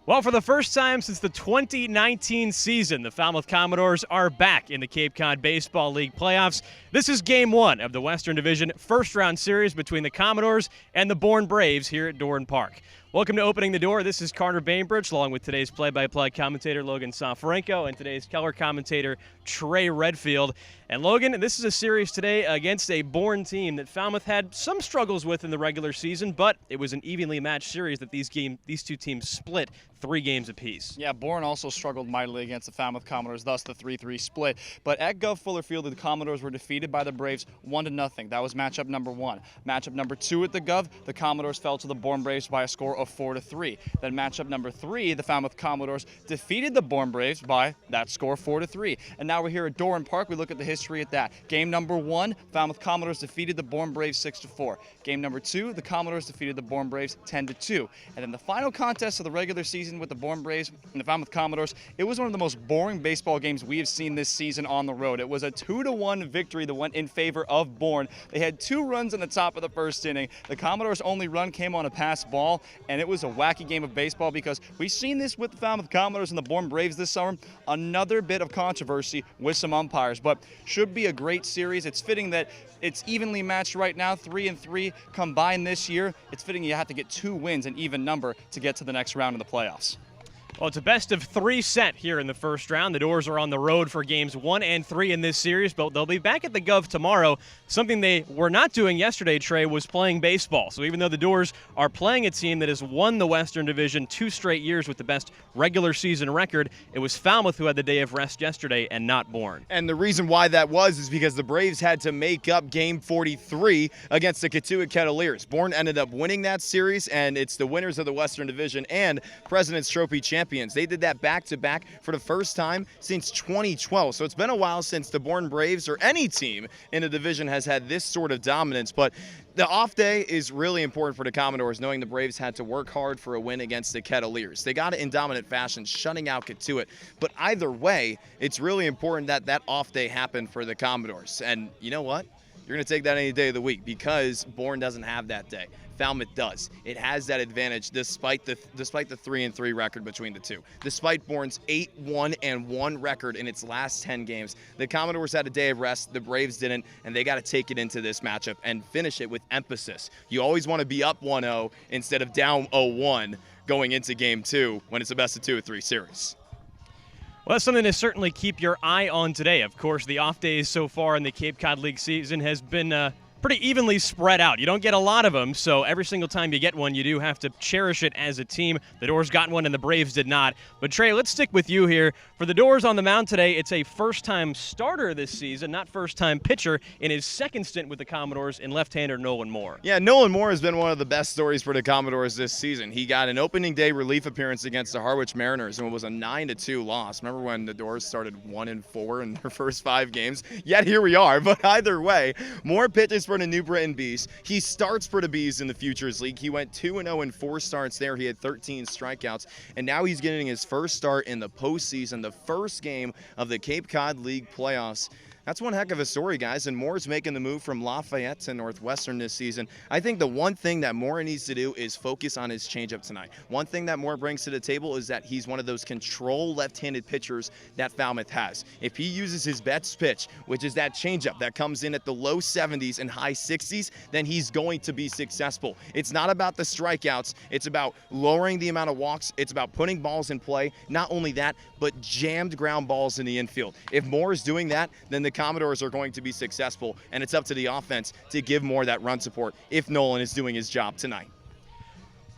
Well, for the first time since the 2019 season, the Falmouth Commodores are back in the Cape Cod Baseball League playoffs. This is Game 1 of the Western Division first-round series between the Commodores and the Bourne Braves here at Doran Park. Welcome to Opening the Door. This is Carter Bainbridge, along with today's play-by-play commentator Logan Sofranco and today's color commentator Trey Redfield. And Logan, this is a series today against a Bourne team that Falmouth had some struggles with in the regular season, but it was an evenly matched series that these two teams split 3 games apiece. Yeah, Bourne also struggled mightily against the Falmouth Commodores, thus the 3-3 split. But at Gov Fuller Field, the Commodores were defeated by the Braves 1-0. That was matchup number 1. Matchup number 2 at the Gov, the Commodores fell to the Bourne Braves by a score of 4-3. Then matchup number 3, the Falmouth Commodores defeated the Bourne Braves by that score 4-3. And now we're here at Doran Park. We look at the history at that. Game number 1, Falmouth Commodores defeated the Bourne Braves 6-4. Game number 2, the Commodores defeated the Bourne Braves 10-2. And then the final contest of the regular season with the Bourne Braves and the Falmouth Commodores, it was one of the most boring baseball games we have seen this season on the road. It was a 2-1 victory that went in favor of Bourne. They had 2 runs in the top of the first inning. The Commodores' only run came on a pass ball, and it was a wacky game of baseball because we've seen this with the Falmouth Commodores and the Bourne Braves this summer. Another bit of controversy with some umpires, but should be a great series. It's fitting that it's evenly matched right now, 3-3 combined this year. It's fitting you have to get 2 wins, an even number, to get to the next round of the playoffs. Well, it's a best-of-3 set here in the first round. The Doors are on the road for games 1 and 3 in this series, but they'll be back at the Gov tomorrow. Something they were not doing yesterday, Trey, was playing baseball. So even though the Doors are playing a team that has won the Western Division 2 straight years with the best regular season record, it was Falmouth who had the day of rest yesterday and not Bourne. And the reason why that was is because the Braves had to make up Game 43 against the Kituitt Kettleers. Bourne ended up winning that series, and it's the winners of the Western Division and President's Trophy champions. They did that back-to-back for the first time since 2012. So it's been a while since the Bourne Braves or any team in the division has had this sort of dominance. But the off day is really important for the Commodores, knowing the Braves had to work hard for a win against the Kettleers. They got it in dominant fashion, shutting out Kituitt. But either way, it's really important that that off day happened for the Commodores. And you know what? You're going to take that any day of the week because Bourne doesn't have that day. Falmouth does. It has that advantage despite the 3-3 record between the two. Despite Bourne's 8-1-1 record in its last 10 games, the Commodores had a day of rest. The Braves didn't, and they got to take it into this matchup and finish it with emphasis. You always want to be up 1-0 instead of down 0-1 going into Game 2 when it's a best-of-2 or 3 series. Well, that's something to certainly keep your eye on today. Of course, the off days so far in the Cape Cod League season has been pretty evenly spread out. You don't get a lot of them, so every single time you get one, you do have to cherish it as a team. The Doors got one and the Braves did not. But Trey, let's stick with you here. For the Doors on the mound today, it's a first-time starter this season, not first-time pitcher, in his second stint with the Commodores in left-hander Nolan Moore. Yeah, Nolan Moore has been one of the best stories for the Commodores this season. He got an opening day relief appearance against the Harwich Mariners, and it was a 9-2 loss. Remember when the Doors started 1-4 in their first 5 games? Yet here we are. But either way, Moore pitches for the New Britain Bees. He starts for the Bees in the Futures League. He went 2-0 in 4 starts there. He had 13 strikeouts, and now he's getting his first start in the postseason, the first game of the Cape Cod League playoffs. That's one heck of a story, guys, and Moore's making the move from Lafayette to Northwestern this season. I think the one thing that Moore needs to do is focus on his changeup tonight. One thing that Moore brings to the table is that he's one of those control left-handed pitchers that Falmouth has. If he uses his best pitch, which is that changeup that comes in at the low 70s and high 60s, then he's going to be successful. It's not about the strikeouts. It's about lowering the amount of walks. It's about putting balls in play. Not only that, but jammed ground balls in the infield. If Moore is doing that, then the Commodores are going to be successful, and it's up to the offense to give Moore that run support if Nolan is doing his job tonight.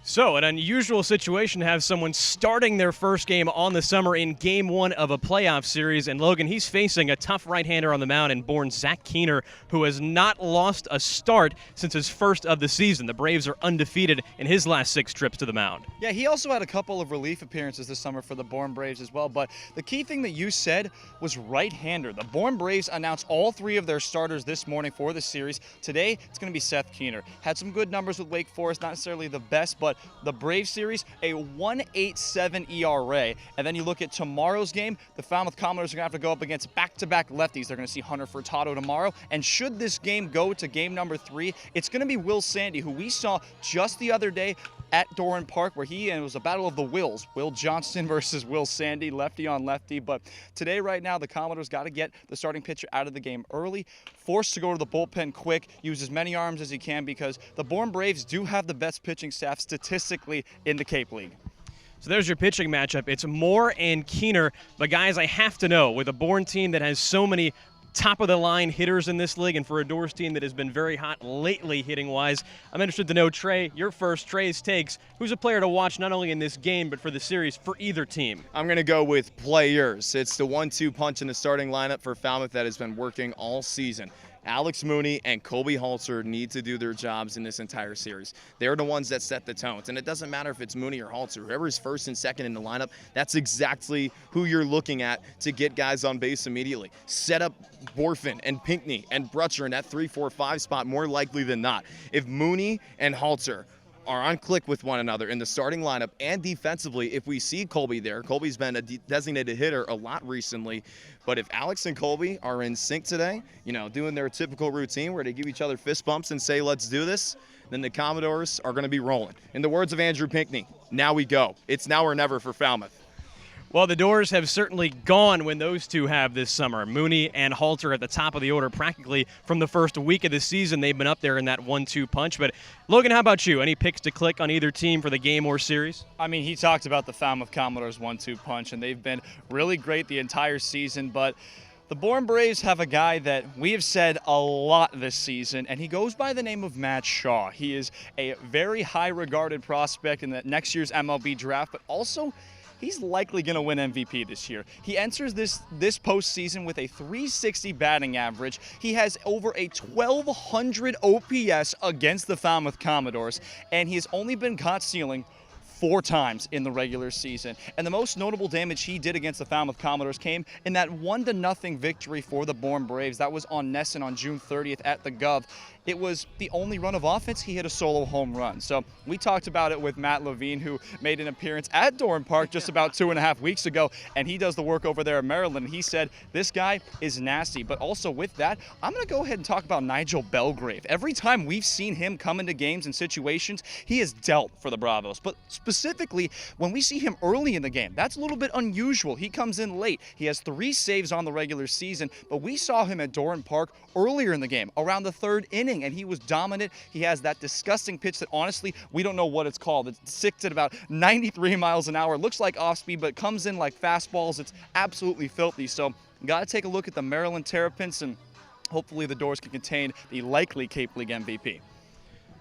So, an unusual situation to have someone starting their first game on the summer in Game 1 of a playoff series. And Logan, he's facing a tough right-hander on the mound in Bourne, Zach Keener, who has not lost a start since his first of the season. The Braves are undefeated in his last 6 trips to the mound. Yeah, he also had a couple of relief appearances this summer for the Bourne Braves as well. But the key thing that you said was right-hander. The Bourne Braves announced all 3 of their starters this morning for the series. Today, it's going to be Seth Keener. Had some good numbers with Wake Forest, not necessarily the best, but the Braves series, a 1.87 ERA. And then you look at tomorrow's game, the Falmouth Commodores are going to have to go up against back-to-back lefties. They're going to see Hunter Furtado tomorrow. And should this game go to game number 3, it's going to be Will Sandy, who we saw just the other day at Doran Park, where it was a battle of the wills. Will Johnston versus Will Sandy, lefty on lefty. But today, right now, the Commodores got to get the starting pitcher out of the game early, forced to go to the bullpen quick, use as many arms as he can, because the Bourne Braves do have the best pitching staff statistically in the Cape League. So there's your pitching matchup. It's Moore and Keener. But guys, I have to know, with a Bourne team that has so many top-of-the-line hitters in this league, and for a Dore's team that has been very hot lately hitting-wise, I'm interested to know, Trey, your first, Trey's takes. Who's a player to watch not only in this game but for the series for either team? I'm going to go with players. It's the 1-2 punch in the starting lineup for Falmouth that has been working all season. Alex Mooney and Colby Halter need to do their jobs in this entire series. They're the ones that set the tones. And it doesn't matter if it's Mooney or Halter. Whoever's first and second in the lineup, that's exactly who you're looking at to get guys on base immediately. Set up Borfin and Pinckney and Brutcher in that 3-4-5 spot more likely than not. If Mooney and Halter are on click with one another in the starting lineup and defensively, if we see Colby there, Colby's been a designated hitter a lot recently, but if Alex and Colby are in sync today, doing their typical routine where they give each other fist bumps and say, let's do this, then the Commodores are going to be rolling. In the words of Andrew Pinckney, now we go. It's now or never for Falmouth. Well, the Doors have certainly gone when those two have this summer. Mooney and Halter at the top of the order practically from the first week of the season. They've been up there in that 1-2 punch. But, Logan, how about you? Any picks to click on either team for the game or series? I mean, he talked about the Falmouth Commodores 1-2 punch, and they've been really great the entire season. But the Bourne Braves have a guy that we have said a lot this season, and he goes by the name of Matt Shaw. He is a very high-regarded prospect in the next year's MLB draft, but also he's likely going to win MVP this year. He enters this postseason with a .360 batting average. He has over a 1,200 OPS against the Falmouth Commodores, and he has only been caught stealing 4 times in the regular season. And the most notable damage he did against the Falmouth Commodores came in that 1-0 victory for the Bourne Braves. That was on Nesson on June 30th at the Gov. It was the only run of offense. He hit a solo home run. So we talked about it with Matt Levine, who made an appearance at Doran Park just about 2.5 weeks ago, and he does the work over there in Maryland. He said, this guy is nasty. But also with that, I'm going to go ahead and talk about Nigel Belgrave. Every time we've seen him come into games and situations, he has dealt for the Bravos. But specifically, when we see him early in the game, that's a little bit unusual. He comes in late. He has 3 saves on the regular season, but we saw him at Doran Park earlier in the game, around the 3rd inning, and he was dominant. He has that disgusting pitch that, honestly, we don't know what it's called. It's sicked at about 93 miles an hour. It looks like off-speed, but comes in like fastballs. It's absolutely filthy. So got to take a look at the Maryland Terrapins, and hopefully the Doors can contain the likely Cape League MVP.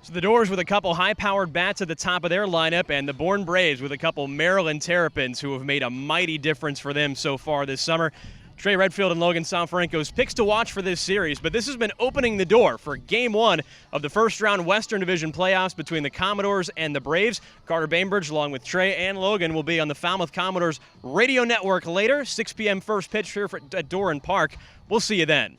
So the Doors with a couple high-powered bats at the top of their lineup, and the Bourne Braves with a couple Maryland Terrapins who have made a mighty difference for them so far this summer. Trey Redfield and Logan Sanfranco's picks to watch for this series, but this has been opening the door for Game 1 of the first-round Western Division playoffs between the Commodores and the Braves. Carter Bainbridge, along with Trey and Logan, will be on the Falmouth Commodores radio network later, 6 p.m. first pitch here at Doran Park. We'll see you then.